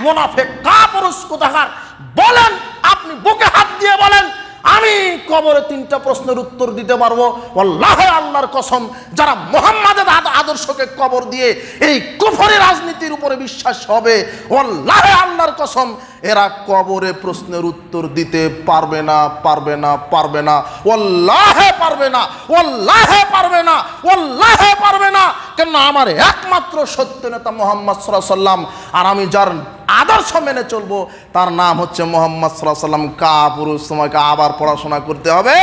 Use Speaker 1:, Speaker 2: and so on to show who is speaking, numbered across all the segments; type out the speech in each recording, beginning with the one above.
Speaker 1: মুনাফিক কাপুরুষ কোথাকার, বলেন, আপনি বুকে হাত দিয়ে বলেন আমি কবরে 3টা প্রশ্নের উত্তর দিতে পারবো। আল্লাহে আল্লাহর কসম, যারা মুহাম্মাদের আদর্শকে কবর দিয়ে এই কুফরি রাজনীতির উপরে বিশ্বাস হবে, আল্লাহে আল্লাহর কসম, এরা কবরে প্রশ্নের উত্তর দিতে পারবে না, পারবে না, পারবে না, আল্লাহে পারবে না, আল্লাহে পারবে না, আল্লাহে পারবে না। কেন? আমার একমাত্র সত্য নেতা মুহাম্মদ সাল্লাল্লাহু আলাইহি ওয়াসাল্লাম, আর আমি যার আদর্শ মেনে চলবো তার নাম হচ্ছে মুহাম্মদ সাল্লাল্লাহু আলাইহি ওয়াসাল্লাম। কাপুরুষ, তোমাকে আবার পড়াশোনা করতে হবে।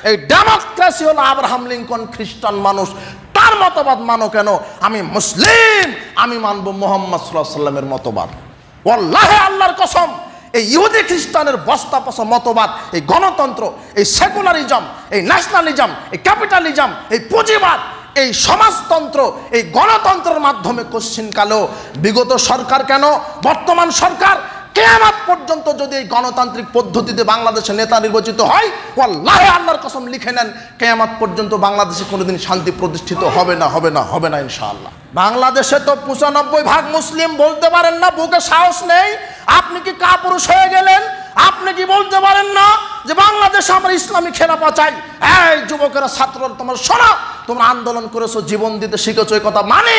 Speaker 1: এই ডেমোক্রেসি হলো আব্রাহাম লিঙ্কন খ্রিস্টান মানুষ, তার মতবাদ মানো কেন? আমি মুসলিম, আমি মানবো মুহাম্মদ সাল্লাল্লাহু আলাইহি ওয়াসাল্লামের মতবাদ। আল্লাহে আল্লাহর কসম, এই ইহুদি খ্রিস্টানের বস্তা পচা মতবাদ, এই গণতন্ত্র, এই সেকুলারিজম, এই ন্যাশনালিজম, এই ক্যাপিটালিজম, এই পুঁজিবাদ, এই সমাজতন্ত্র, এই গণতন্ত্রের মাধ্যমে কোশ্চিনকালেও বিগত সরকার কেন, বর্তমান সরকার কিয়ামত পর্যন্ত যদি এই গণতান্ত্রিক পদ্ধতিতে বাংলাদেশে নেতা নির্বাচিত হয়, আল্লাহে আল্লাহর কসম লিখে নেন, কিয়ামত পর্যন্ত বাংলাদেশে কোনোদিন শান্তি প্রতিষ্ঠিত হবে না, হবে না, হবে না ইনশাআল্লাহ। বাংলাদেশে তো 95% মুসলিম, বলতে পারেন না বুকে সাহস নেই? আপনি কি কাপুরুষ হয়ে গেলেন? আপনি কি বলতে পারেন না যে বাংলাদেশে আমরা ইসলামী খেলাফা চাই? এই যুবকেরা, ছাত্ররা, তোমরা শোনো, তোমরা আন্দোলন করেছো, জীবন দিতে শিখেছো, এই কথা মানে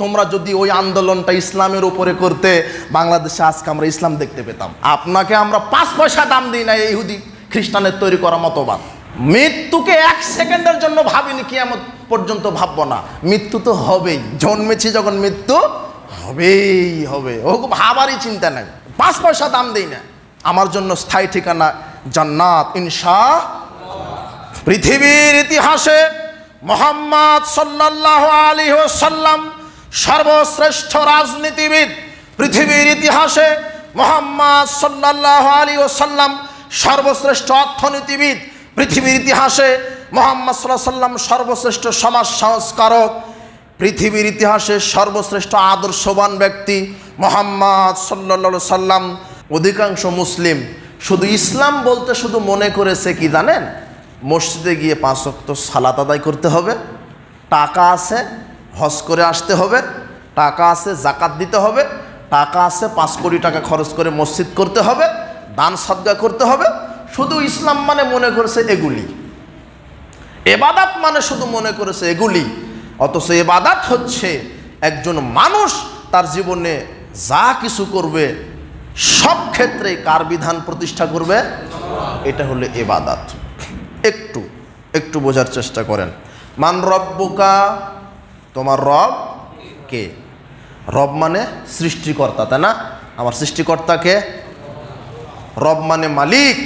Speaker 1: তোমরা যদি ওই আন্দোলনটা ইসলামের উপরে করতে, বাংলাদেশে আজকে আমরা ইসলাম দেখতে পেতাম। আপনাকে আমরা 5 পয়সা দাম দিই না এই ইহুদি খ্রিস্টানের তৈরি করা মতবাদ। মৃত্যুকে 1 সেকেন্ডের জন্য ভাবিনি, কিয়ামত পর্যন্ত ভাববো না। মৃত্যু তো হবেই, জন্মেছি যখন মৃত্যু হবেই হবে, ও ভাবারই চিন্তা নাই। 5 পয়সা দাম দিই না। আমার জন্য স্থায়ী ঠিকানা জান্নাত ইনশাআল্লাহ। পৃথিবীর ইতিহাসে মুহাম্মদ সাল্লাল্লাহু আলাইহি ওয়াসাল্লাম সর্বশ্রেষ্ঠ রাজনীতিবিদ। পৃথিবীর ইতিহাসে মুহাম্মদ সাল্লাল্লাহু আলাইহি ওয়াসাল্লাম সর্বশ্রেষ্ঠ অর্থনীতিবিদ। পৃথিবীর ইতিহাসে মুহাম্মদ সাল্লাল্লাহু আলাইহি ওয়াসাল্লাম সর্বশ্রেষ্ঠ সমাজ সংস্কারক। পৃথিবীর ইতিহাসে সর্বশ্রেষ্ঠ আদর্শবান ব্যক্তি মুহাম্মদ সাল্লাল্লাহু আলাইহি ওয়াসাল্লাম। অধিকাংশ মুসলিম শুধু ইসলাম বলতে শুধু মনে করেছে কি জানেন? মসজিদে গিয়ে 5 ওয়াক্ত সালাত আদায় করতে হবে, টাকা আছে হজ করে আসতে হবে, টাকা আছে জাকাত দিতে হবে, টাকা আছে 5 কোটি টাকা খরচ করে মসজিদ করতে হবে, দান সদকা করতে হবে। শুধু ইসলাম মানে মনে করেছে এগুলি, ইবাদত মানে শুধু মনে করেছে এগুলি। অথচ ইবাদত হচ্ছে একজন মানুষ তার জীবনে যা কিছু করবে সব ক্ষেত্রে কার বিধান প্রতিষ্ঠা করবে, এটা হলো ইবাদত। একটু একটু বোঝার চেষ্টা করেন। মান রব্বুকা, তোমার রব কে? রব মানে সৃষ্টিকর্তা, তাই না? আমার সৃষ্টিকর্তা কে? রব মানে মালিক,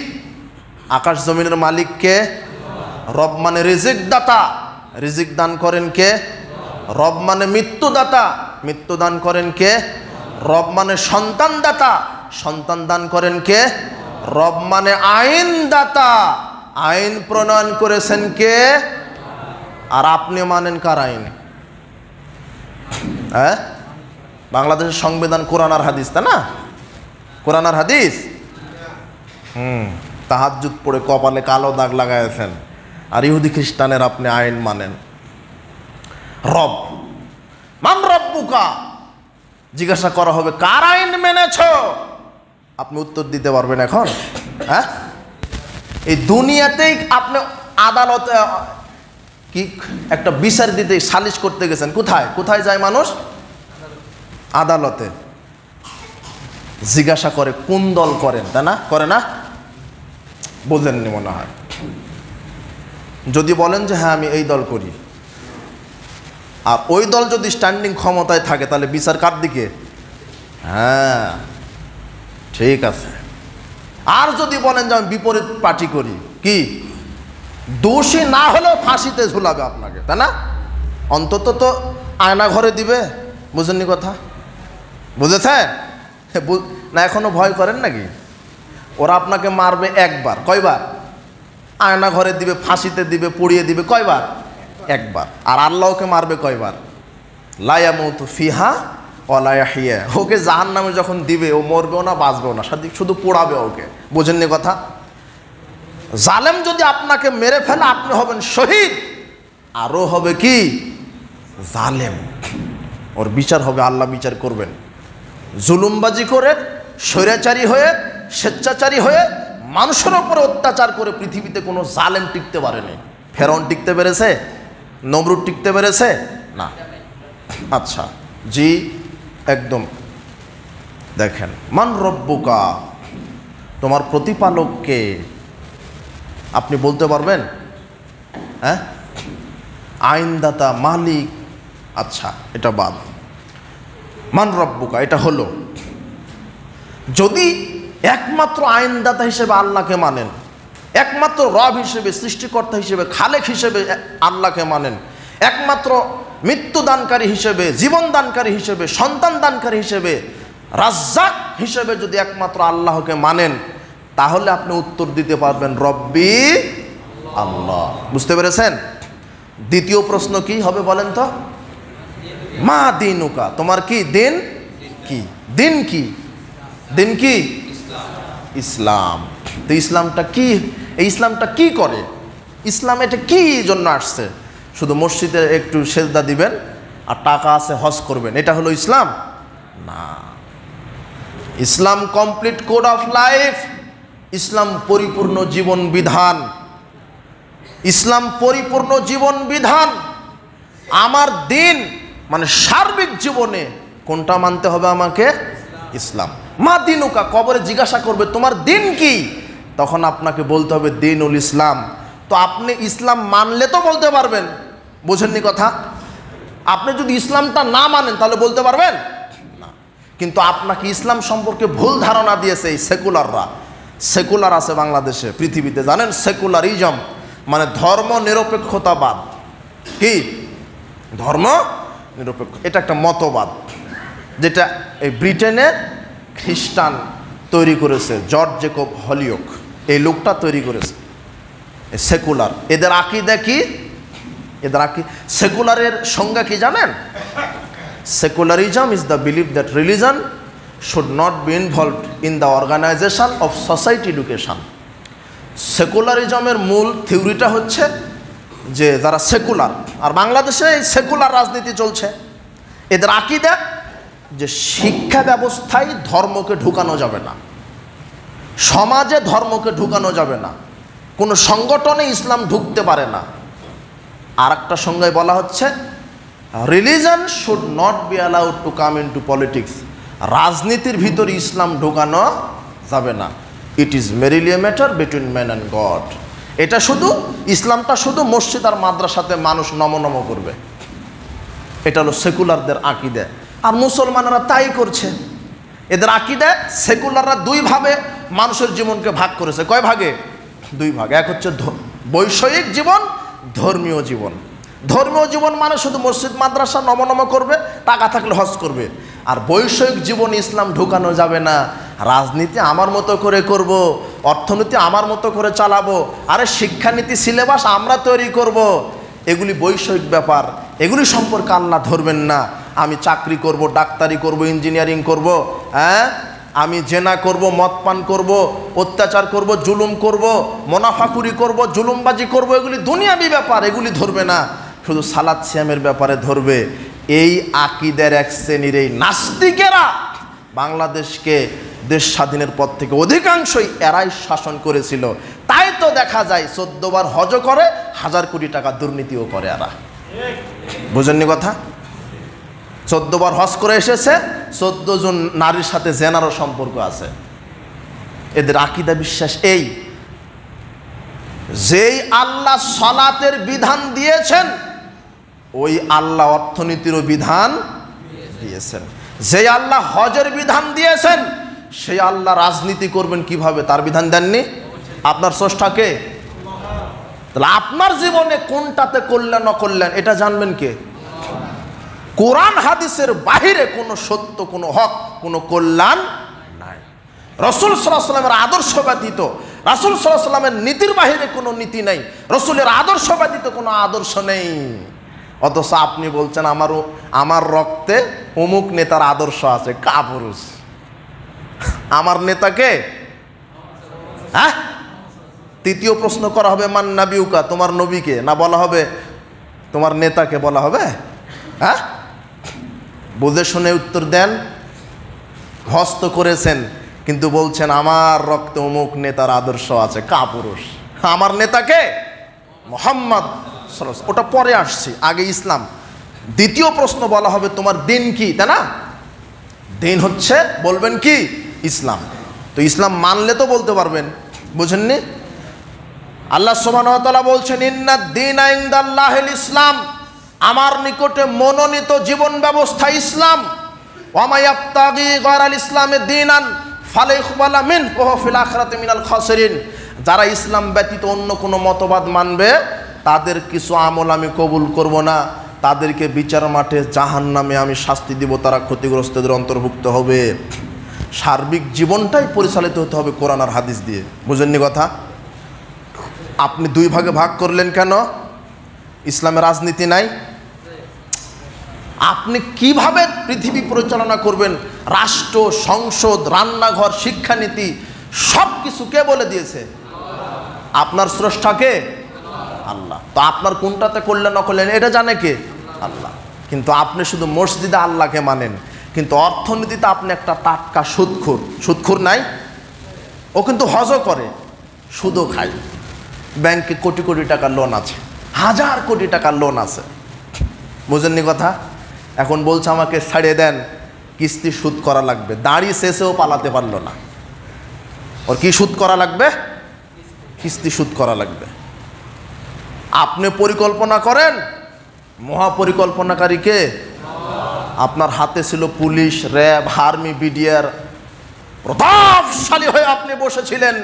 Speaker 1: আকাশ জমিনের মালিক কে? রব মানে রিজিক দাতা, রিজিক দান করেন কে? রব মানে মৃত্যুদাতা, মৃত্যু দান করেন কে? রব মানে সন্তান দাতা, সন্তান দান করেন কে? রব মানে আইন দাতা, আইন প্রণয়ন করেছেন কে? আর আপনি মানেন কার আইন? হ্যাঁ, বাংলাদেশের সংবিধান কোরআন আর হাদিস, তাই না? কোরআন আর হাদিস। তাহাজ্জুদ পড়ে কপালে কালো দাগ লাগাইছেন, আর ইহুদি খ্রিস্টানের আপনি আইন মানেন। রব, মান রব্বুকা, জিজ্ঞাসা করা হবে কার আইন মেনেছ? আপনি উত্তর দিতে পারবেন এখন? হ্যাঁ, এই দুনিয়াতেই আপনি আদালতে কি একটা বিচার দিতে, সালিশ করতে গেছেন, কোথায় কোথায় যায় মানুষ? আদালতে। জিজ্ঞাসা করে কোন দল করেন, তাই না? করে না? বোঝেননি মনে হয়। যদি বলেন যে হ্যাঁ আমি এই দল করি, আর ওই দল যদি স্ট্যান্ডিং ক্ষমতায় থাকে, তাহলে বিচার কার দিকে? হ্যাঁ, ঠিক আছে। আর যদি বলেন যে আমি বিপরীত পার্টি করি, কি দোষী না হলেও ফাঁসিতে ঝুলাবে আপনাকে, তাই না? অন্তত তো আয়না ঘরে দিবে। বুঝেননি কথা? বুঝেছেন না? এখনো ভয় করেন নাকি? ওরা আপনাকে মারবে একবার, কয়বার? আয়না ঘরে দিবে, ফাঁসিতে দিবে, পুড়িয়ে দিবে, কয়বার? একবার। আর আল্লাহকে মারবে কয়বার? লা ইয়ামুতু ফিহা ওয়ালা ইয়াহইয়া। ওকে জাহান্নামে যখন দিবে, ও মরবেও না, বাঁচবেও না, শুধু পোড়াবে ওকে। বোঝেননি কথা? জালেম যদি আপনাকে মেরে ফেলে, আপনি হবেন শহীদ, আরও হবে কি? জালেম। ওর বিচার হবে, আল্লাহ বিচার করবেন। জুলুমবাজি করে, স্বৈরাচারী হয়ে, স্বেচ্ছাচারী হয়ে, মানুষের ওপরে অত্যাচার করে পৃথিবীতে কোনো জালেম টিকতে পারেনি। ফেরাউন টিকতে পেরেছে? নমরুদ টিকতে পেরেছে? না। আচ্ছা, জি, একদম। দেখেন, মান রব্বুকা, তোমার প্রতিপালককে আপনি বলতে পারবেন? হ্যাঁ, আইনদাতা, মালিক। আচ্ছা, এটা বাদ। মান রব্বুকা এটা হলো, যদি একমাত্র আইনদাতা হিসেবে আল্লাহকে মানেন, একমাত্র রব হিসেবে, সৃষ্টিকর্তা হিসেবে, খালেক হিসেবে আল্লাহকে মানেন, একমাত্র মৃত্যুদানকারী হিসেবে, জীবন দানকারী হিসেবে, সন্তান দানকারী হিসেবে, রাজ্জাক হিসেবে যদি একমাত্র আল্লাহকে মানেন, তাহলে আপনি উত্তর দিতে পারবেন রব্বি আল্লাহ। বুঝতে পেরেছেন? দ্বিতীয় প্রশ্ন কি হবে বলেন তো? মা দিনুকা, তোমার কি দিন? কি দিন? কি দিন? কি ইসলাম। তো ইসলামটা কি? এই ইসলামটা কি করে? ইসলাম এটা কি জন্য আসছে? শুধু মসজিদে একটু সেজদা দিবেন আর টাকা আছে হজ করবেন, এটা হলো ইসলাম? না। ইসলাম কমপ্লিট কোড অফ লাইফ। ইসলাম পরিপূর্ণ জীবন বিধান। ইসলাম পরিপূর্ণ জীবন বিধান। আমার দিন মানে সার্বিক জীবনে কোনটা মানতে হবে আমাকে? ইসলাম। মা দিনুকা, কবরে জিজ্ঞাসা করবে তোমার দিন কি, তখন আপনাকে বলতে হবে দিনুল ইসলাম। তো আপনি ইসলাম মানলে তো বলতে পারবেন। বোঝেননি কথা? আপনি যদি ইসলামটা না মানেন তাহলে বলতে পারবেন না। কিন্তু আপনাকে ইসলাম সম্পর্কে ভুল ধারণা দিয়েছে এই সেকুলাররা। সেকুলার আছে বাংলাদেশে, পৃথিবীতে, জানেন? সেকুলারিজম মানে ধর্ম নিরপেক্ষতাবাদ। কি ধর্ম নিরপেক্ষ? এটা একটা মতবাদ যেটা এই ব্রিটেনে খ্রিস্টান তৈরি করেছে, জর্জ জেকব হলিওক, এই লোকটা তৈরি করেছে। সেকুলার, এদের আকীদা কি? এদের সেকুলারের সংজ্ঞা কি জানেন? Secularism is the believe that religion should not be involved in the organisation of society education. সেকুলারিজমের মূল থিওরিটা হচ্ছে যে যারা সেকুলার, আর বাংলাদেশে এই সেকুলার রাজনীতি চলছে, এদের আকীদা যে শিক্ষা ব্যবস্থায় ধর্মকে ঢুকানো যাবে না, সমাজে ধর্মকে ঢুকানো যাবে না, কোনো সংগঠনে ইসলাম ঢুকতে পারে না। আর একটা সংজ্ঞায় বলা হচ্ছে religion should not be allowed to come in to politics. রাজনীতির ভিতরে ইসলাম ঢোকানো যাবে না। It is merely a matter between man and God. এটা শুধু ইসলামটা শুধু মসজিদ আর মাদ্রাসাতে মানুষ নম করবে। এটা হলো সেকুলারদের আকীদা। আর মুসলমানরা তাই করছে। এদের আকীদা, সেকুলাররা দুই ভাবে মানুষের জীবনকে ভাগ করেছে। কয় ভাগে? দুই ভাগ। এক হচ্ছে বৈষয়িক জীবন, ধর্মীয় জীবন। ধর্মীয় জীবন মানে শুধু মসজিদ মাদ্রাসা নম করবে, টাকা থাকলে হজ করবে। আর বৈষয়িক জীবন ইসলাম ঢুকানো যাবে না। রাজনীতি আমার মতো করে করব, অর্থনীতি আমার মতো করে চালাবো, আরে শিক্ষানীতি সিলেবাস আমরা তৈরি করব। এগুলি বৈষয়িক ব্যাপার, এগুলি সম্পর্কে আল্লাহ ধরবেন না। আমি চাকরি করব, ডাক্তারি করব, ইঞ্জিনিয়ারিং করব, হ্যাঁ, আমি জেনা করব, মদ পান করব, অত্যাচার করব, জুলুম করব, মুনাফাকুরি করব, জুলুমবাজি করব, এগুলি দুনিয়াবি ব্যাপার, এগুলি ধরবে না। শুধু সালাত সিয়ামের ব্যাপারে ধরবে। এই আকীদার এক শ্রেণীর এই নাস্তিকেরা বাংলাদেশকে দেশ স্বাধীনের পর থেকে অধিকাংশই এরাই শাসন করেছিল। তাই তো দেখা যায় 14 বার হজ করে, 1000 কোটি টাকা দুর্নীতিও করে এরা। বুঝেননি কথা? 14 বার হজ করে এসেছে, 14 জন নারীর সাথে জেনারও সম্পর্ক আছে। এদের আকীদা বিশ্বাস এই, যেই আল্লাহ সালাতের বিধান দিয়েছেন ওই আল্লাহ অর্থনীতিরও বিধান দিয়েছেন। যেই আল্লাহ হজের বিধান দিয়েছেন সেই আল্লাহ রাজনীতি করবেন কিভাবে তার বিধান দেননি? আপনার স্রষ্টাকে। তাহলে আপনার জীবনে কোনটাতে কল্যাণ অকল্যাণ এটা জানবেন কে? কোরআন হাদিসের বাহিরে কোনো সত্য, কোনো হক, কোনো কল্যাণ নাই। রাসূল সাল্লাল্লাহু আলাইহি ওয়াসাল্লামের আদর্শ ব্যতীত, রাসূল সাল্লাল্লাহু আলাইহি ওয়াসাল্লামের নীতির বাহিরে কোনো নীতি নেই, রাসূলের আদর্শ ব্যতীত কোনো আদর্শ নেই। অথচ আপনি বলছেন আমার রক্তে অমুক নেতার আদর্শ আছে। কাপুরুষ! আমার নেতাকে, হ্যাঁ? তৃতীয় প্রশ্ন করা হবে মান নাবিউকা, তোমার নবীকে, না বলা হবে তোমার নেতাকে বলা হবে? হ্যাঁ, বুঝে শুনে উত্তর দেন। হস্ত করেছেন, কিন্তু বলছেন আমার রক্তে অমুক নেতার আদর্শ আছে। কাপুরুষ! আমার নেতাকে মুহাম্মদ সাল্লাল্লাহু আলাইহি ওয়াসাল্লাম, ওটা পরে আসছে, আগে ইসলাম। দ্বিতীয় প্রশ্ন বলা হবে তোমার দিন কি, তাই না? দিন হচ্ছে বলবেন কি? ইসলাম। তো ইসলাম মানলে তো বলতে পারবেন, বুঝেননি? আল্লাহ সুবহানাহু ওয়া তাআলা বলছেন ইন্নাদ-দীনা ইনদাল্লাহিল ইসলাম, আমার নিকটে মনোনীত জীবন ব্যবস্থা ইসলাম। ওয়া মা ইয়াবতাগি গায়রাল ইসলামি দীনান ফালা ইকবালা মিনহু ওয়া হুয়া ফিল আখিরাতি মিনাল খাসিরিন। যারা ইসলাম ব্যতীত অন্য কোনো মতবাদ মানবে তাদের কিছু আমল আমি কবুল করব না, তাদেরকে বিচার মাঠে জাহান্নামে আমি শাস্তি দিব, তারা ক্ষতিগ্রস্তদের অন্তর্ভুক্ত হবে। সার্বিক জীবনটাই পরিচালিত হতে হবে কোরআন আর হাদিস দিয়ে। বুঝেননি কথা? আপনি দুই ভাগে ভাগ করলেন কেন? ইসলামে রাজনীতি নাই। আপনি কিভাবে পৃথিবী পরিচালনা করবেন, রাষ্ট্র, সংসদ, রান্নাঘর, শিক্ষানীতি সব কিছু কে বলে দিয়েছে? আপনার স্রষ্টাকে? আল্লাহ। তো আপনার কোনটাতে করলেন না করলেন এটা জানে কে? আল্লাহ। কিন্তু আপনি শুধু মসজিদে আল্লাহকে মানেন, কিন্তু অর্থনীতিতে আপনি একটা টাটকা সুদখোর। সুদখোর নাই? ও কিন্তু হজও করে, সুদও খায়, ব্যাংকে কোটি কোটি টাকা লোন আছে, হাজার কোটি টাকার লোন আছে। বুঝেননি কথা? এখন বলছে আমাকে ছাড়িয়ে দেন, কিস্তি সুদ করা লাগবে। দাড়ি শেষেও পালাতে পারলো না। ওর কি সুদ করা লাগবে? কিস্তি সুদ করা লাগবে। আপনি পরিকল্পনা করেন, মহাপরিকল্পনাকারী কে? আপনার হাতে ছিল পুলিশ, র্যাব, আর্মি, বিডিআর, প্রতাপশালী হয়ে আপনি বসেছিলেন।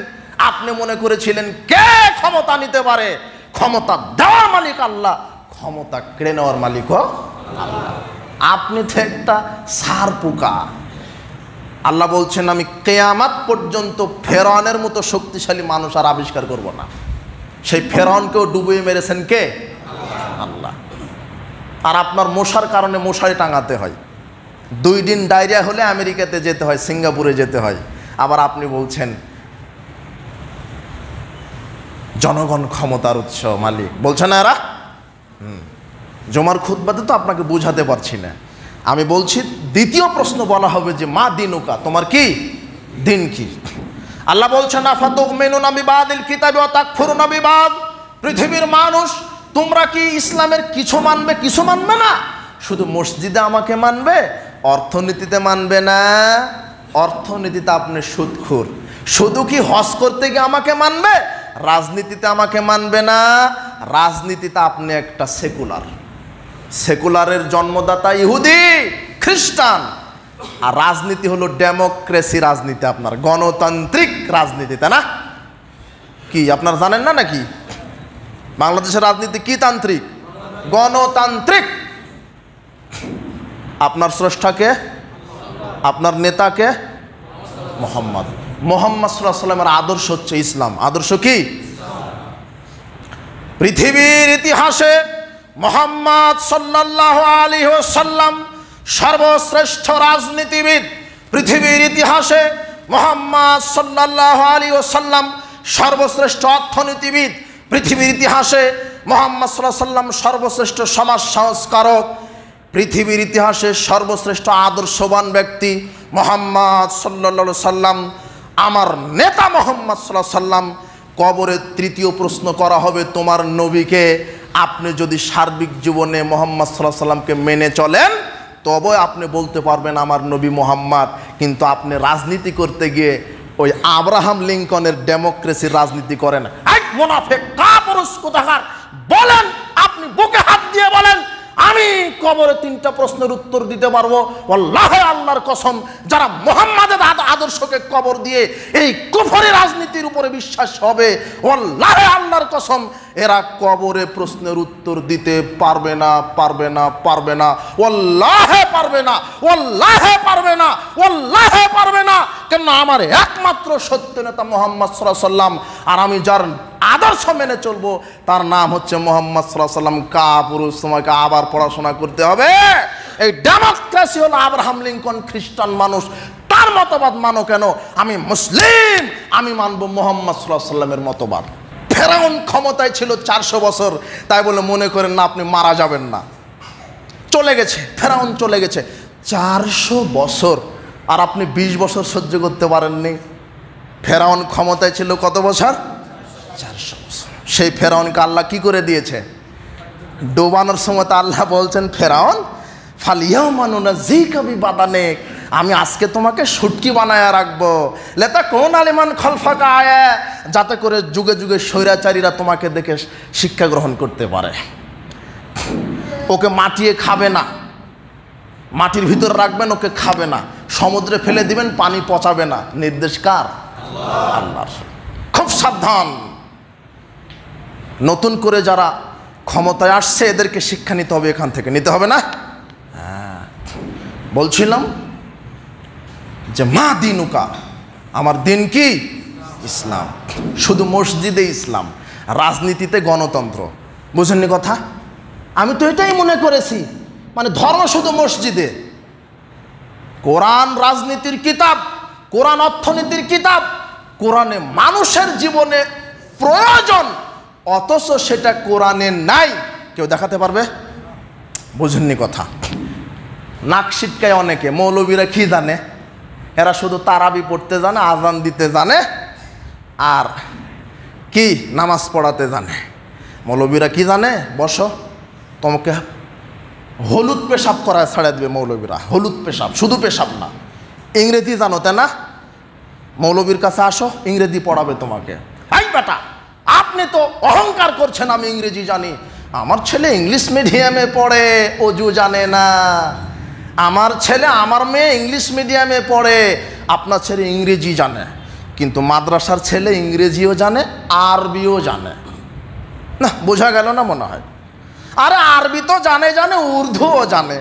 Speaker 1: আপনি মনে করেছিলেন কে ক্ষমতা নিতে পারে? ক্ষমতা দেওয়ার মালিক আল্লাহ, ক্ষমতা কেড়ে নেওয়ার মালিকও আল্লাহ। আপনি তো একটা সার পোকা। আল্লাহ বলছেন আমি কিয়ামত পর্যন্ত ফেরাউনের মতো শক্তিশালী মানুষ আর আবিষ্কার করব না। সেই ফেরাউনকেও ডুবিয়ে মেরেছেন কে? আল্লাহ। আর আপনার মশার কারণে মশারি টাঙাতে হয়, 2 দিন ডায়রিয়া হলে আমেরিকাতে যেতে হয়, সিঙ্গাপুরে যেতে হয়। আবার আপনি বলছেন জনগণ ক্ষমতার উৎস, মালিক। বলছেন না এরা? জমার খুতবাতে তো আপনাকে বুঝাতে পারছি না। আমি বলছি দ্বিতীয় প্রশ্ন বলা হবে যে মা দিনুকা, তোমার কি দিন কি? আল্লাহ বলছেন আফাতুমিনুনা বিবাদিল কিতাবি ওয়া তাকফুরুনা বিবাদ। পৃথিবীর মানুষ, তোমরা কি ইসলামের কিছু মানবে, কিছু মানবে না? শুধু মসজিদে আমাকে মানবে, অর্থনীতিতে মানবে না। অর্থনীতিতে আপনি সুদখোর। শুধু কি হজ করতে গিয়ে আমাকে মানবে, রাজনীতিতে আমাকে মানবে না। রাজনীতিতে আপনি একটা সেকুলার। সেকুলারের জন্মদাতা ইহুদি, খ্রিস্টান। আর রাজনীতি হলো ডেমোক্রেসি রাজনীতি, আপনার গণতান্ত্রিক রাজনীতি, তাই না? কি আপনারা জানেন না নাকি? বাংলাদেশের রাজনীতি কি তান্ত্রিক? গণতান্ত্রিক। আপনার স্রষ্টাকে, আপনার নেতাকে মুহাম্মদ। মুহাম্মদ সাল্লাল্লাহু আলাইহি ওয়াসাল্লামের আদর্শ হচ্ছে ইসলাম। আদর্শ কি? পৃথিবীর ইতিহাসে মুহাম্মদ সাল্লাল্লাহু আলাইহি ওয়াসাল্লাম সর্বশ্রেষ্ঠ রাজনীতিবিদ। পৃথিবীর ইতিহাসে মুহাম্মদ সাল্লাল্লাহু আলাইহি ওয়াসাল্লাম সর্বশ্রেষ্ঠ অর্থনীতিবিদ। পৃথিবীর ইতিহাসে মুহাম্মদ সাল্লাল্লাহু আলাইহি ওয়াসাল্লাম সর্বশ্রেষ্ঠ সমাজ সংস্কারক। পৃথিবীর ইতিহাসে সর্বশ্রেষ্ঠ আদর্শবান ব্যক্তি মুহাম্মদ সাল্লাল্লাহু আলাইহি ওয়াসাল্লাম। আমার নেতা মুহাম্মদ সাল্লাল্লাহু আলাইহি ওয়াসাল্লাম। কবরে তৃতীয় প্রশ্ন করা হবে তোমার নবীকে। আপনি যদি সার্বিক জীবনে মুহাম্মদ সাল্লাল্লাহু আলাইহি ওয়াসাল্লামকে মেনে চলেন তবে আপনি বলতে পারবেন আমার নবী মুহাম্মদ। কিন্তু আপনি রাজনীতি করতে গিয়ে ওই আব্রাহাম লিঙ্কনের ডেমোক্রেসির রাজনীতি করেন। এক মুনাফিক, কাপুরুষ কোথাকার! বলেন, আপনি বুকে হাত দিয়ে বলেন আমি কবরে 3টা প্রশ্নের উত্তর দিতে পারবো। আল্লাহে, আল্লাহর কসম, যারা মুহাম্মাদের আদর্শকে কবর দিয়ে এই কুফরি রাজনীতির উপরে বিশ্বাস হবে, আল্লাহে, আল্লাহর কসম, এরা কবরে প্রশ্নের উত্তর দিতে পারবে না, পারবে না, পারবে না, আল্লাহে পারবে না, আল্লাহে পারবে না, আল্লাহে পারবে না। কেন? আমার একমাত্র সত্য নেতা মুহাম্মদ সাল্লাল্লাহু আলাইহি ওয়াসাল্লাম, আর আমি যার আদর্শ মেনে চলবো তার নাম হচ্ছে মুহাম্মদ সাল্লাল্লাহু আলাইহি ওয়াসাল্লাম। কাপুরুষ, তোমাকে আবার পড়াশোনা করতে হবে। এই ডেমোক্রেসি হলো আব্রাহাম লিঙ্কন খ্রিস্টান মানুষ, তার মতবাদ মানো কেন? আমি মুসলিম, আমি মানবো মুহাম্মদ সাল্লাল্লাহু আলাইহি ওয়াসাল্লামের মতবাদ। ফেরাউন ক্ষমতায় ছিল 400 বছর, তাই বলে মনে করেন না আপনি মারা যাবেন না। চলে গেছে, ফেরাউন চলে গেছে 400 বছর। আর আপনি 20 বছর সহ্য করতে পারেননি। ফেরাউন ক্ষমতায় ছিল কত বছর? 400 বছর। সেই ফেরাউনকে আল্লাহ কি করে দিয়েছে? ডোবানোর সময় তো আল্লাহ বলছেন, ফেরাউন ফালিয়াউমা নুনাজ্জিকা বিবাদানিক, আমি আজকে তোমাকে সুটকি বানায়া রাখবো, লেতা কোন আলিমান খলফাকা আয়া, যাতে করে যুগে যুগে স্বৈরাচারীরা তোমাকে দেখে শিক্ষা গ্রহণ করতে পারে। ওকে মাটিয়ে খাবে না, মাটির ভিতর রাখবেন, ওকে খাবে না, সমুদ্রে ফেলে দিবেন, পানি পচাবে না। নির্দেশ কার? আল্লাহর। খুব সাবধান। নতুন করে যারা ক্ষমতায় আসছে এদেরকে শিক্ষা নিতে হবে, এখান থেকে নিতে হবে না? হ্যাঁ, বলছিলাম যে মা দিনুকা, আমার দিন কি? ইসলাম। শুধু মসজিদে ইসলাম, রাজনীতিতে গণতন্ত্র। বুঝেননি কথা? আমি তো এটাই মনে করেছি, মানে ধর্ম শুধু মসজিদে। কোরআন রাজনীতির কিতাব, কোরআন অর্থনীতির কিতাব, কোরআনে মানুষের জীবনে প্রয়োজন, অথচ সেটা কোরআনে নাই। কেউ দেখাতে পারবে? বুঝেননি কথা? নাক ছিটকায় অনেকে। মৌলবীরা কি জানে? এরা শুধু তারাবি পড়তে জানে, আজান দিতে জানে, আর কি নামাজ পড়াতে জানে। মৌলবীরা কি জানে? বসো, তোমাকে হলুদ পেশাব করায় ছাড়া দেবে মৌলবীরা। হলুদ পেশাব, শুধু পেশাব না, ইংরেজি জানো তাই না? মৌলবীর কাছে আসো, ইংরেজি পড়াবে তোমাকে। এই বেটা, আপনি তো অহংকার করছেন আমি ইংরেজি জানি। আমার ছেলে ইংলিশ মিডিয়ামে পড়ে, অজু জানে না। আমার ছেলে, আমার মেয়ে ইংলিশ মিডিয়ামে পড়ে, আপনার ছেলে ইংরেজি জানে, কিন্তু মাদ্রাসার ছেলে ইংরেজিও জানে, আরবিও জানে না। বোঝা গেল না মনে হয়? আরে আরবি তো জানে জানে, উর্দুও জানে,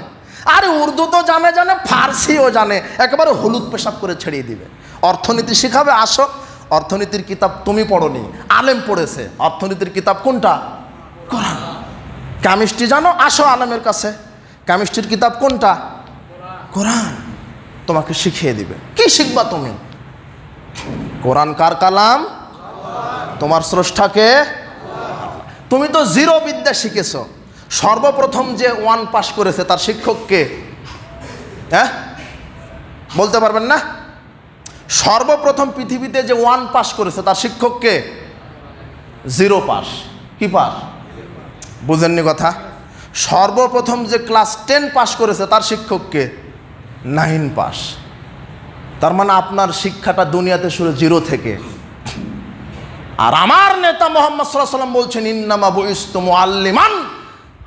Speaker 1: আরে উর্দু তো জানে জানে, ফার্সিও জানে। একেবারে হলুদ পেশাব করে ছেড়িয়ে দিবে। অর্থনীতি শিখাবে, আসো। অর্থনীতির কিতাব তুমি পড়োনি, আলেম পড়েছে। অর্থনীতির কিতাব কোনটা? কোরআন। কেমিস্ট্রি জানো? আসো আলেমের কাছে। কেমিস্ট্রির কিতাব কোনটা? কোরআন। তোমাকে শিখিয়ে দিবে। কি শিখবা তুমি? কোরআন কার কালাম? তোমার স্রষ্টাকে। তুমি তো জিরো বিদ্যা শিখেছো। সর্বপ্রথম যে 1 পাস করেছে তার শিক্ষক কে? হ্যাঁ, বলতে পারবেন না? সর্বপ্রথম পৃথিবীতে যে 1 পাস করেছে তার শিক্ষক কে? 0 পাস। কি পাস? বুঝেননি কথা? সর্বপ্রথম যে ক্লাস 10 পাস করেছে তার শিক্ষক কে? 9 পাস। তার মানে আপনার শিক্ষাটা দুনিয়াতে শুরু 0 থেকে। আর আমার নেতা মুহাম্মদ সাল্লাল্লাহু আলাইহি ওয়াসাল্লাম বলছেন, ইন্নামা বুইসতু মুআল্লিমান,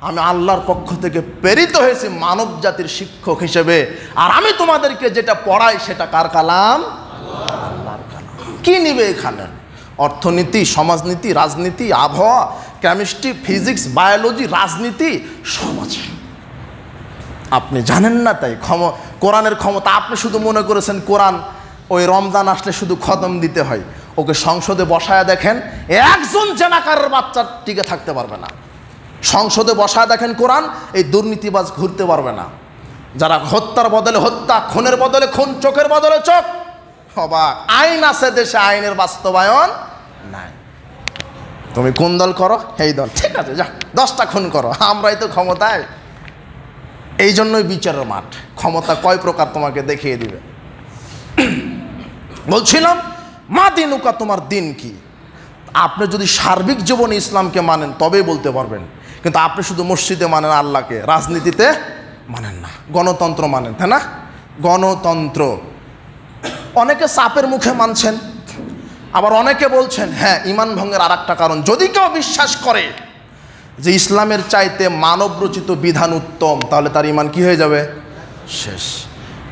Speaker 1: আমি আল্লাহর পক্ষ থেকে প্রেরিত হয়েছি মানব জাতির শিক্ষক হিসেবে। আর আমি তোমাদেরকে যেটা পড়াই সেটা কার কালাম? আল্লাহর কালাম। কি নিবে এখানে? অর্থনীতি, সমাজনীতি, রাজনীতি, আবহাওয়া, কেমিস্ট্রি, ফিজিক্স, বায়োলজি, রাজনীতি সব আছে। আপনি জানেন না তাই কোরআনের ক্ষমতা। আপনি শুধু মনে করেছেন কোরআন ওই রমজান আসলে শুধু খতম দিতে হয়। ওকে সংসদে বসায় দেখেন, একজন জেনাকারের বাচ্চা টিকে থাকতে পারবে না। সংসদে বসায় দেখেন কোরআন, এই দুর্নীতিবাজ ঘুরতে পারবে না। যারা হত্যার বদলে হত্যা, খুনের বদলে খুন, চোখের বদলে চোখ। অবাক! আইন আছে দেশে, আইনের বাস্তবায়ন নাই। তুমি কোন দল করো? এই দল, ঠিক আছে, যা 10টা খুন করো, আমরাই তো ক্ষমতায়। এই জন্যই বিচারের মাঠ। ক্ষমতা কয় প্রকার তোমাকে দেখিয়ে দিবে। বলছিলাম মা দিনুকা, তোমার দিন কি? আপনি যদি সার্বিক জীবনে ইসলামকে মানেন তবেই বলতে পারবেন। কিন্তু আপনি শুধু মসজিদে মানেন আল্লাহকে, রাজনীতিতে মানেন না, গণতন্ত্র মানেন, তাই না? গণতন্ত্র অনেকে চাপের মুখে মানছেন, আবার অনেকে বলছেন হ্যাঁ ঈমান ভঙ্গের আরেকটা কারণ, যদি কেউ বিশ্বাস করে যে ইসলামের চাইতে মানবরচিত বিধান উত্তম, তাহলে তার ঈমান কি হয়ে যাবে? শেষ।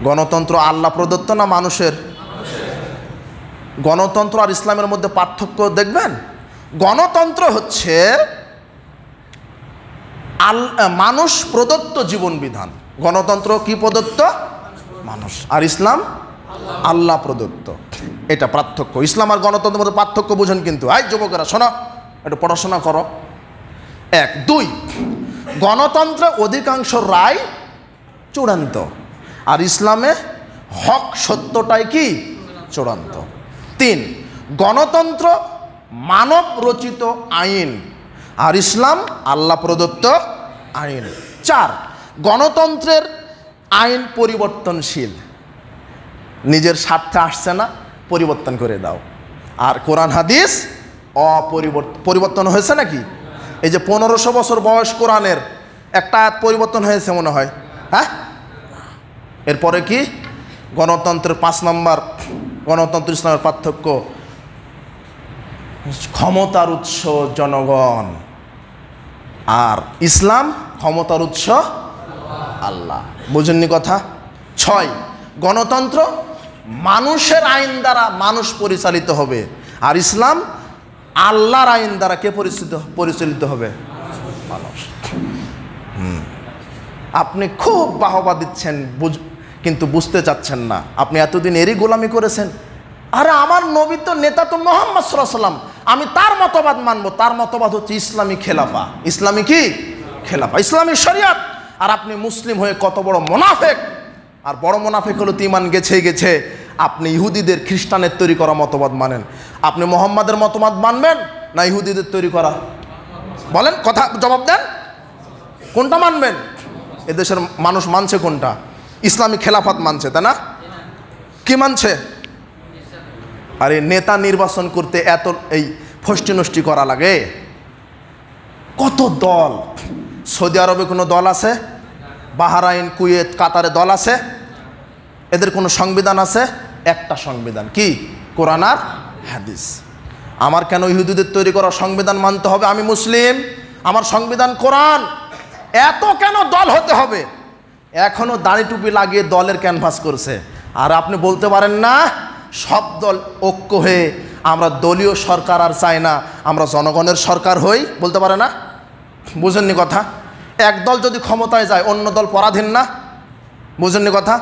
Speaker 1: গণতন্ত্র আল্লাহ প্রদত্ত না মানুষের? গণতন্ত্র আর ইসলামের মধ্যে পার্থক্য দেখবেন। গণতন্ত্র হচ্ছে মানুষ প্রদত্ত জীবন বিধান। গণতন্ত্র কি প্রদত্ত? মানুষ। আর ইসলাম আল্লাহ প্রদত্ত। এটা পার্থক্য। ইসলাম আর গণতন্ত্রের মধ্যে পার্থক্য বুঝেন কিন্তু। এই যুবকেরা শোনো, একটু পড়াশোনা করো। 1, 2, গণতন্ত্রে অধিকাংশ রায় চূড়ান্ত, আর ইসলামে হক সত্যটাই কি চূড়ান্ত। 3, গণতন্ত্র মানব রচিত আইন, আর ইসলাম আল্লাহ প্রদত্ত আইন। 4, গণতন্ত্রের আইন পরিবর্তনশীল, নিজের স্বার্থে আসছে না, পরিবর্তন করে দাও। আর কোরআন হাদিস পরিবর্তন হয়েছে নাকি? এই যে 1500 বছর বয়স কোরআনের, একটা আয়াত পরিবর্তন হয়েছে মনে হয়, হ্যাঁ? এরপরে কি? গণতন্ত্রের 5 নম্বর, গণতন্ত্র ইসলামের পার্থক্য, ক্ষমতার উৎস জনগণ, আর ইসলাম ক্ষমতার উৎস আল্লাহ। বুঝেননি কথা? 6, গণতন্ত্র মানুষের আইন দ্বারা মানুষ পরিচালিত হবে, আর ইসলাম আল্লাহর আইন দ্বারা কে পরিচালিত হবে? মানুষ। আপনি খুব বাহবা দিচ্ছেন, কিন্তু বুঝতে চাচ্ছেন না। আপনি এতদিন এরই গোলামি করেছেন। আরে আমার নবী তো, নেতা তো মুহাম্মদ সাল্লাল্লাহু আলাইহি ওয়াসাল্লাম, আমি তার মতবাদ মানব। তার মতবাদ হচ্ছে ইসলামী খেলাফা। ইসলামী কি? খেলাফা, ইসলামী শরিয়ত। আর আপনি মুসলিম হয়ে কত বড় মুনাফিক! আর বড় মুনাফিক হলো তো ঈমান গেছে। আপনি ইহুদিদের, খ্রিস্টানের তৈরি করা মতবাদ মানেন। আপনি মুহাম্মাদের মতবাদ মানবেন না ইহুদিদের তৈরি করা? বলেন, কথা জবাব দেন, কোনটা মানবেন? এদেশের মানুষ মানছে কোনটা? ইসলামী খেলাফত মানছে, তাই না? কি মানছে? আরে নেতা নির্বাচন করতে এত এই ফষ্টি নষ্টি করা লাগে? কত দল! সৌদি আরবে কোনো দল আছে? বাহরাইন, কুয়েত, কাতারে দল আছে? এদের কোনো সংবিধান আছে? একটা সংবিধান, কি? কোরআন আর হাদিস। আমার কেন ইহুদিদের তৈরি করা সংবিধান মানতে হবে? আমি মুসলিম, আমার সংবিধান কোরআন। এত কেন দল হতে হবে? এখনো দাড়ি টুপি লাগিয়ে দলের ক্যানভাস করছে। আর আপনি বলতে পারেন না সব দল ঐক্য হয়ে আমরা দলীয় সরকার আর চাই না, আমরা জনগণের সরকার হই? বলতে পারে না? বুঝেননি কথা? এক দল যদি ক্ষমতায় যায় অন্য দল পরাধীন না? বুঝেননি কথা?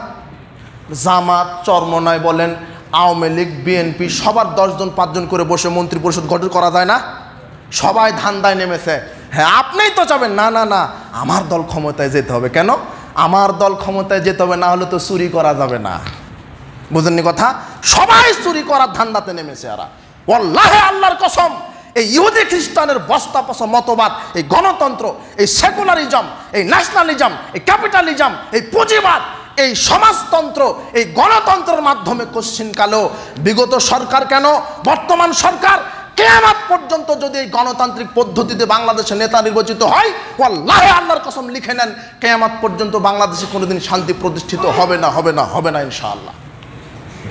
Speaker 1: জামাত, চরমনাই বলেন, আওয়ামী লীগ, বিএনপি, সবার 10 জন 5 জন করে বসে মন্ত্রী পরিষদ গঠন করা যায় না? সবাই ধান্দায় নেমেছে। হ্যাঁ, আপনিই তো চাবেন না না না আমার দল ক্ষমতায় যেতে হবে। কেন আমার দল ক্ষমতায় যেতে হবে? না হলে তো চুরি করা যাবে না। বুঝেননি কথা? সবাই চুরি করার ধান্দাতে নেমেছে। এরা ওয়াল্লাহি আল্লাহর কসম, এই ইহুদি খ্রিস্টানের বস্তা পচা মতবাদ, এই গণতন্ত্র, এই সেকুলারিজম, এই ন্যাশনালিজম, এই ক্যাপিটালিজম, এই পুঁজিবাদ, এই সমাজতন্ত্র, এই গণতন্ত্রের মাধ্যমে কোশ্চিনকালেও বিগত সরকার কেন, বর্তমান সরকার কিয়ামত পর্যন্ত যদি এই গণতান্ত্রিক পদ্ধতিতে বাংলাদেশে নেতা নির্বাচিত হয়, ওয়াল্লাহি আল্লাহর কসম লিখে নেন, কিয়ামত পর্যন্ত বাংলাদেশে কোনোদিন শান্তি প্রতিষ্ঠিত হবে না, হবে না, হবে না ইনশাআল্লাহ।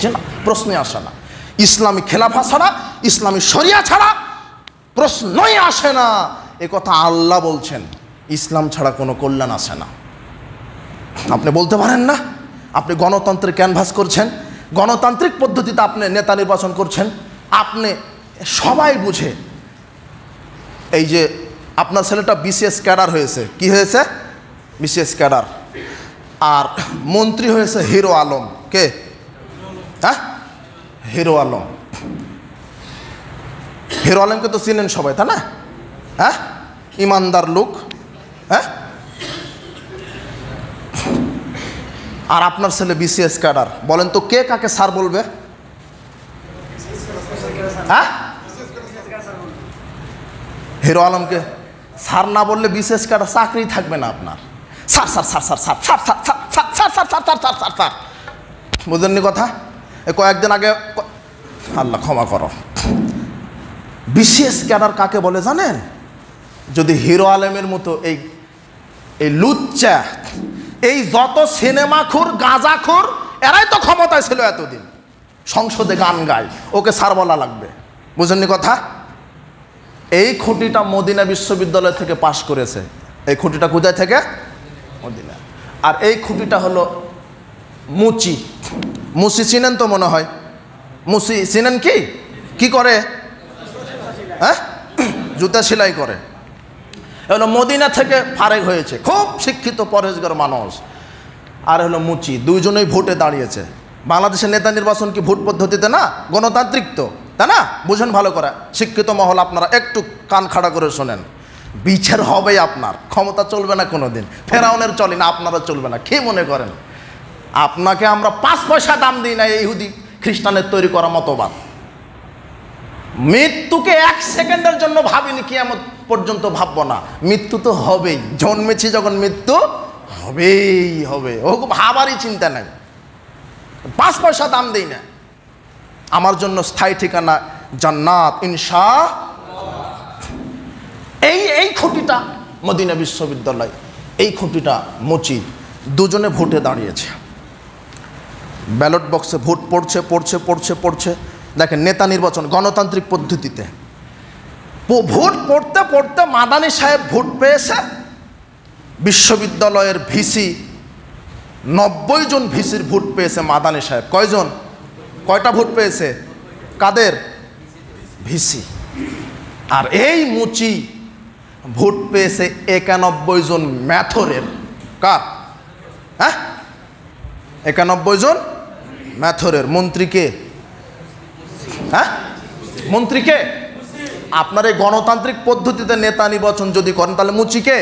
Speaker 1: যে না, প্রশ্নে আসে না। ইসলামী খেলাফা ছাড়া, ইসলামী শরিয়া ছাড়া প্রশ্নই আসে না। এ কথা আল্লাহ বলছেন। ইসলাম ছাড়া কোনো কল্যাণ আসে না। আপনি বলতে পারেন না আপনি গণতন্ত্রের ক্যানভাস করছেন, গণতান্ত্রিক পদ্ধতিতে আপনি নেতা নির্বাচন করছেন। আপনি সবাই বুঝে, এই যে আপনার ছেলেটা বিসিএস ক্যাডার হয়েছে, কি হয়েছে? BCS cadre. আর মন্ত্রী হয়েছে হিরো আলম। কে? হ্যাঁ, হিরো আলম। হিরো আলমকে তো চিনেন সবাই, তাই না? হ্যাঁ, ইমানদার লোক। হ্যাঁ, আর আপনার ছেলে বিসিএস ক্যাডার। বলেন তো কে কাকে স্যার বলবে? হ্যাঁ, হিরো আলমকে স্যার না বললে বিসিএস ক্যাডার চাকরি থাকবে না আপনার। Sir sir sir sir sir sir sir sir sir sir sir sir sir sir sir. বুঝেননি কথা? কয়েকদিন আগে, আল্লাহ ক্ষমা করো, বিসিএস ক্যাডার কাকে বলে জানেন? যদি হিরো আলমের মতো এই লুচ্চা, এই যত সিনেমাখোর, গাঁজাখোর, এরাই তো ক্ষমতায় ছিল এতদিন, সংসদে গান গায়, ওকে স্যার বলা লাগবে। বুঝেননি কথা? এই খুঁটিটা মদিনা বিশ্ববিদ্যালয় থেকে পাশ করেছে। এই খুঁটিটা কোথায় থেকে? মদিনা। আর এই খুঁটিটা হলো মুচি। মুচি চিনেন তো মনে হয়? মুচি চিনেন? কি কি করে? হ্যাঁ, জুতা সেলাই করে। হলো মদিনা থেকে ফারেক হয়েছে, খুব শিক্ষিত পরেশগার মানুষ। আর হলো মুচি, দুইজনেই ভোটে দাঁড়িয়েছে। বাংলাদেশের নেতা নির্বাচন কি ভোট পদ্ধতিতে না? গণতান্ত্রিক তো, তাই না? বুঝেন ভালো করে, শিক্ষিত মহল আপনারা একটু কান খাড়া করে শোনেন। বিচার হবে আপনার, ক্ষমতা চলবে না কোনোদিন। ফেরাউনের চলে না, আপনারা চলবে না। কি মনে করেন আপনাকে আমরা 5 পয়সা দাম দিই না এই ইহুদি খ্রিস্টানের তৈরি করা মতবাদ? মৃত্যুকে 1 সেকেন্ডের জন্য ভাবিনি, কিয়ামত পর্যন্ত ভাববো না। মৃত্যু তো হবেই, জন্মেছি যখন মৃত্যু হবেই হবে, ও ভাবারই চিন্তা নাই। 5 পয়সা দাম দেই না। আমার জন্য স্থায়ী ঠিকানা জান্নাত ইনশাআল্লাহ। এই খুঁটিটা মদিনা বিশ্ববিদ্যালয়, এই খুঁটিটা মুচি দুজনে ভোটে দাঁড়িয়েছে। ব্যালট বক্সে ভোট পড়ছে। দেখেন নেতা নির্বাচন গণতান্ত্রিক পদ্ধতিতে ভোট পড়তে পড়তে মাদানী সাহেব ভোট পেয়েছে। বিশ্ববিদ্যালয়ের ভিসি 90 জন ভিসির ভোট পেয়েছে মাদানী সাহেব। কয়জন? কয়টা ভোট পেয়েছে? কাদের? ভিসি। আর এই মুচি ভোট পেয়েছে 91 জন ম্যাথরের। কার? হ্যাঁ, 91 জন ম্যাথরের। মন্ত্রীকে? হ্যাঁ, মন্ত্রীকে? আপনার এই গণতান্ত্রিক পদ্ধতিতে নেতা নির্বাচন যদি করেন তাহলে মুচিকে?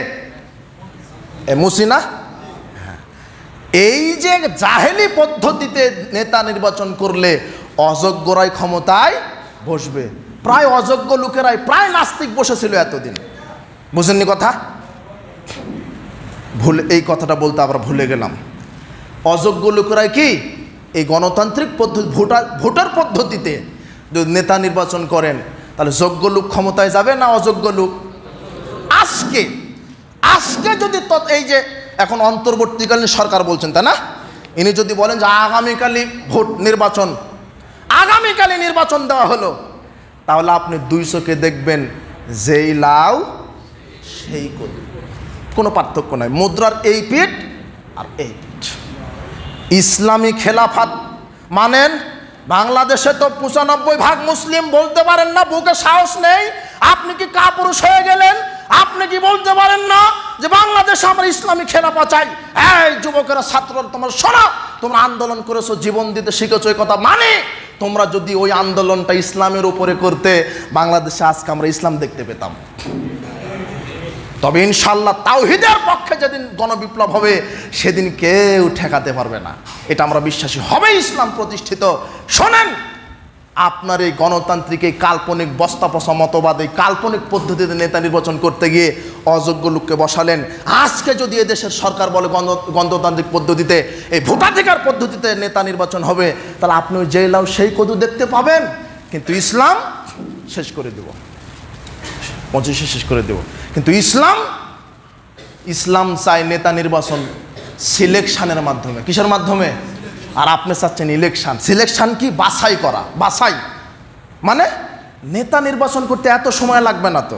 Speaker 1: মুচি না? এই যে জাহেলি পদ্ধতিতে নেতা নির্বাচন করলে অযোগ্যরাই ক্ষমতায় বসবে। প্রায় অযোগ্য লোকেরাই, প্রায় নাস্তিক বসেছিল এতদিন। বুঝেননি কথা? এই কথাটা বলতে আবার ভুলে গেলাম। অযোগ্য লোকেরাই কি এই গণতান্ত্রিক পদ্ধতি ভোটার পদ্ধতিতে যদি নেতা নির্বাচন করেন তাহলে যোগ্য লোক ক্ষমতায় যাবে না অযোগ্য লোক? আজকে যদি এই যে এখন অন্তর্বর্তীকালীন সরকার বলছেন, তাই না? ইনি যদি বলেন যে আগামীকালই নির্বাচন দেওয়া হলো, তাহলে আপনি 200কে দেখবেন যেই লাউ সেই কদু, কোনো পার্থক্য নাই। মুদ্রার এই পিঠ আর এই পিঠ। ইসলামী খেলাফত মানেন? বাংলাদেশে তো 95% মুসলিম, বলতে পারেন না বুকে সাহস নেই? আপনি কি কাপুরুষ হয়ে গেলেন? আপনি কি বলতে পারেন না যে বাংলাদেশে আমরা ইসলামী খেলাফত চাই? এই যুবকেরা, ছাত্ররা, তোমরা শোনো, তোমরা আন্দোলন করেছো, জীবন দিতে শিখেছো, এই কথা মানে তোমরা যদি ওই আন্দোলনটা ইসলামের উপরে করতে, বাংলাদেশে আজকে আমরা ইসলাম দেখতে পেতাম। তবে ইনশাআল্লাহ তাওহীদের পক্ষে যেদিন গণবিপ্লব হবে সেদিন কেউ ঠেকাতে পারবে না, এটা আমরা বিশ্বাসী। হবে ইসলাম প্রতিষ্ঠিত। শোনেন, আপনার এই গণতান্ত্রিক এই কাল্পনিক বস্তাপচা মতবাদ, এই কাল্পনিক পদ্ধতিতে নেতা নির্বাচন করতে গিয়ে অযোগ্য লোককে বসালেন। আজকে যদি এদেশের সরকার বলে গণতান্ত্রিক পদ্ধতিতে, এই ভোটাধিকার পদ্ধতিতে নেতা নির্বাচন হবে, তাহলে আপনি ওই যেই লাউ সেই কদু দেখতে পাবেন। কিন্তু ইসলাম শেষ করে দেব, 25 শেষ করে দেব। কিন্তু ইসলাম চাই নেতা নির্বাচন সিলেকশনের মাধ্যমে। কিসের মাধ্যমে? আর আপনি চাচ্ছেন ইলেকশন। সিলেকশন কি? বাছাই করা। বাছাই মানে নেতা নির্বাচন করতে এত সময় লাগবে না তো,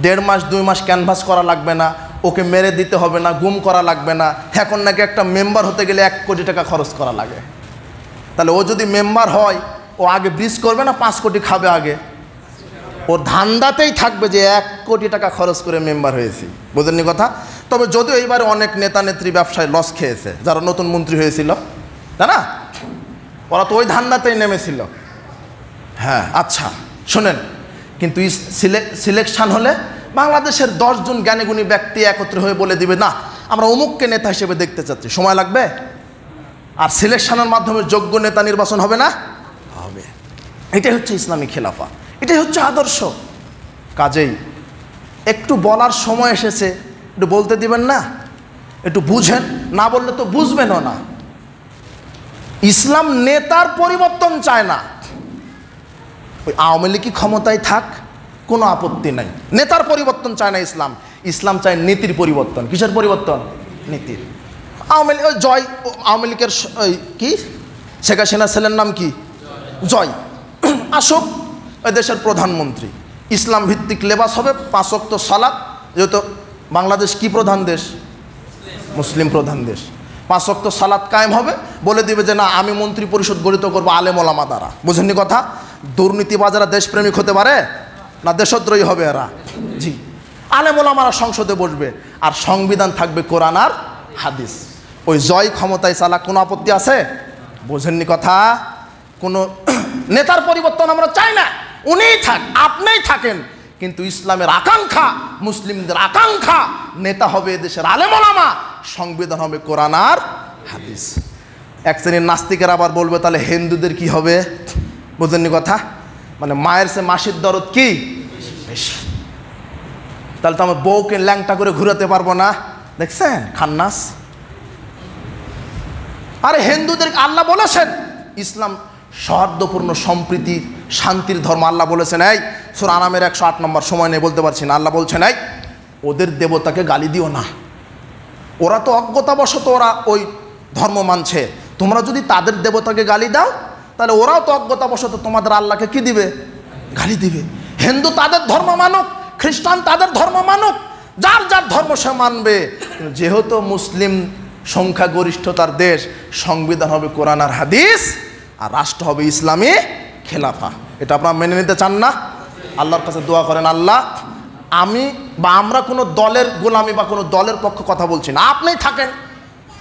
Speaker 1: 1.5 মাস 2 মাস ক্যানভাস করা লাগবে না, ওকে মেরে দিতে হবে না, গুম করা লাগবে না। এখন নাকি একটা মেম্বার হতে গেলে 1 কোটি টাকা খরচ করা লাগে। তাহলে ও যদি মেম্বার হয়, ও আগে ব্রিজ করবে না 5 কোটি খাবে আগে? ও ধান্দাতেই থাকবে যে 1 কোটি টাকা খরচ করে মেম্বার হয়েছি। বুঝেননি কথা? তবে যদিও এইবারে অনেক নেতা নেত্রী ব্যবসায় লস খেয়েছে, যারা নতুন মন্ত্রী হয়েছিল, তাই না? ওরা তো ওই ধান্দাতেই নেমেছিল। হ্যাঁ, আচ্ছা শোনেন, কিন্তু সিলেকশন হলে বাংলাদেশের 10 জন জ্ঞানীগুণী ব্যক্তি একত্র হয়ে বলে দিবে, না আমরা অমুককে নেতা হিসেবে দেখতে চাচ্ছি। সময় লাগবে? আর সিলেকশনের মাধ্যমে যোগ্য নেতা নির্বাচন হবে না? হবে। এটাই হচ্ছে ইসলামী খেলাফা, এটাই হচ্ছে আদর্শ। কাজেই একটু বলার সময় এসেছে, একটু বলতে দিবেন না? একটু বুঝেন, না বললে তো বুঝবেনও না। ইসলাম নেতার পরিবর্তন চায় না। ওই আওয়ামী লীগ ক্ষমতায় থাক, কোনো আপত্তি নাই, নেতার পরিবর্তন চায় না ইসলাম। ইসলাম চায় নীতির পরিবর্তন। কিসের পরিবর্তন? নীতির। আওয়ামী লীগ আওয়ামী লীগের ওই কি শেখ হাসিনার ছেলের নাম কি? জয়। আসুক, ওই দেশের প্রধানমন্ত্রী, ইসলাম ভিত্তিক লেবাস হবে, 5 ওয়াক্ত সালাত। যেহেতু বাংলাদেশ কি প্রধান দেশ? মুসলিম প্রধান দেশ। 5 ওয়াক্ত সালাত কায়েম হবে। বলে দিবে যে না, আমি মন্ত্রী পরিষদ গঠিত করবো আলেম ওলামা দ্বারা। বুঝেননি কথা? দুর্নীতিবাজারা দেশপ্রেমিক হতে পারে না, দেশদ্রোহী হবে এরা। জি, আলেম ওলামারা সংসদে বসবে, আর সংবিধান থাকবে কোরআন আর হাদিস। ওই জয় ক্ষমতায় চালাক, কোনো আপত্তি আছে? বোঝেননি কথা? কোনো নেতার পরিবর্তন আমরা চাই না, উনিই থাক, আপনিই থাকেন। কিন্তু ইসলামের আকাঙ্ক্ষা, মুসলিমদের আকাঙ্ক্ষা, নেতা হবে এদেশের আলেম ওলামা, সংবিধান হবে কোরআন আর হাদিস। এক শ্রেণীর নাস্তিকের আবার বলবে তাহলে হিন্দুদের কি হবে? বোঝেননি কথা? মানে মায়ের সে মাসির দরদ কি বেশি। তাহলে তো আমার বউকে ল্যাংটা করে ঘুরাতে পারবো না। দেখছেন খান্নাস? আরে হিন্দুদের আল্লাহ বলেছেন ইসলাম সৌহার্দ্যপূর্ণ সম্প্রীতি শান্তির ধর্ম। আল্লাহ বলেছেন, এই সূরা আনামের 108 নম্বর, সময় নেই বলতে পারছি না, আল্লাহ বলছেন, এই ওদের দেবতাকে গালি দিও না, ওরা তো অজ্ঞতাবশত ওরা ওই ধর্ম মানছে, তোমরা যদি তাদের দেবতাকে গালি দাও তাহলে ওরাও তো অজ্ঞতাবশত তোমাদের আল্লাহকে কি দিবে? গালি দিবে। হিন্দু তাদের ধর্ম মানুক, খ্রিস্টান তাদের ধর্ম মানুক, যার যার ধর্ম সে মানবে। যেহেতু মুসলিম সংখ্যাগরিষ্ঠতার দেশ, সংবিধান হবে কোরআন আর হাদিস, আর রাষ্ট্র হবে ইসলামী খেলাফা। এটা আপনারা মেনে নিতে চান না? আল্লাহর কাছে দোয়া করেন, আল্লাহ আমি বা আমরা কোনো দলের গোলামি বা কোনো দলের পক্ষে কথা বলছি না, আপনিই থাকেন,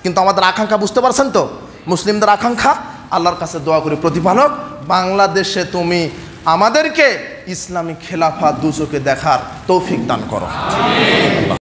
Speaker 1: কিন্তু আমাদের আকাঙ্ক্ষা বুঝতে পারছেন তো, মুসলিমদের আকাঙ্ক্ষা। আল্লাহর কাছে দোয়া করি, প্রতিপালক বাংলাদেশে তুমি আমাদেরকে ইসলামী খেলাফা দুচোখে দেখার তৌফিক দান করো।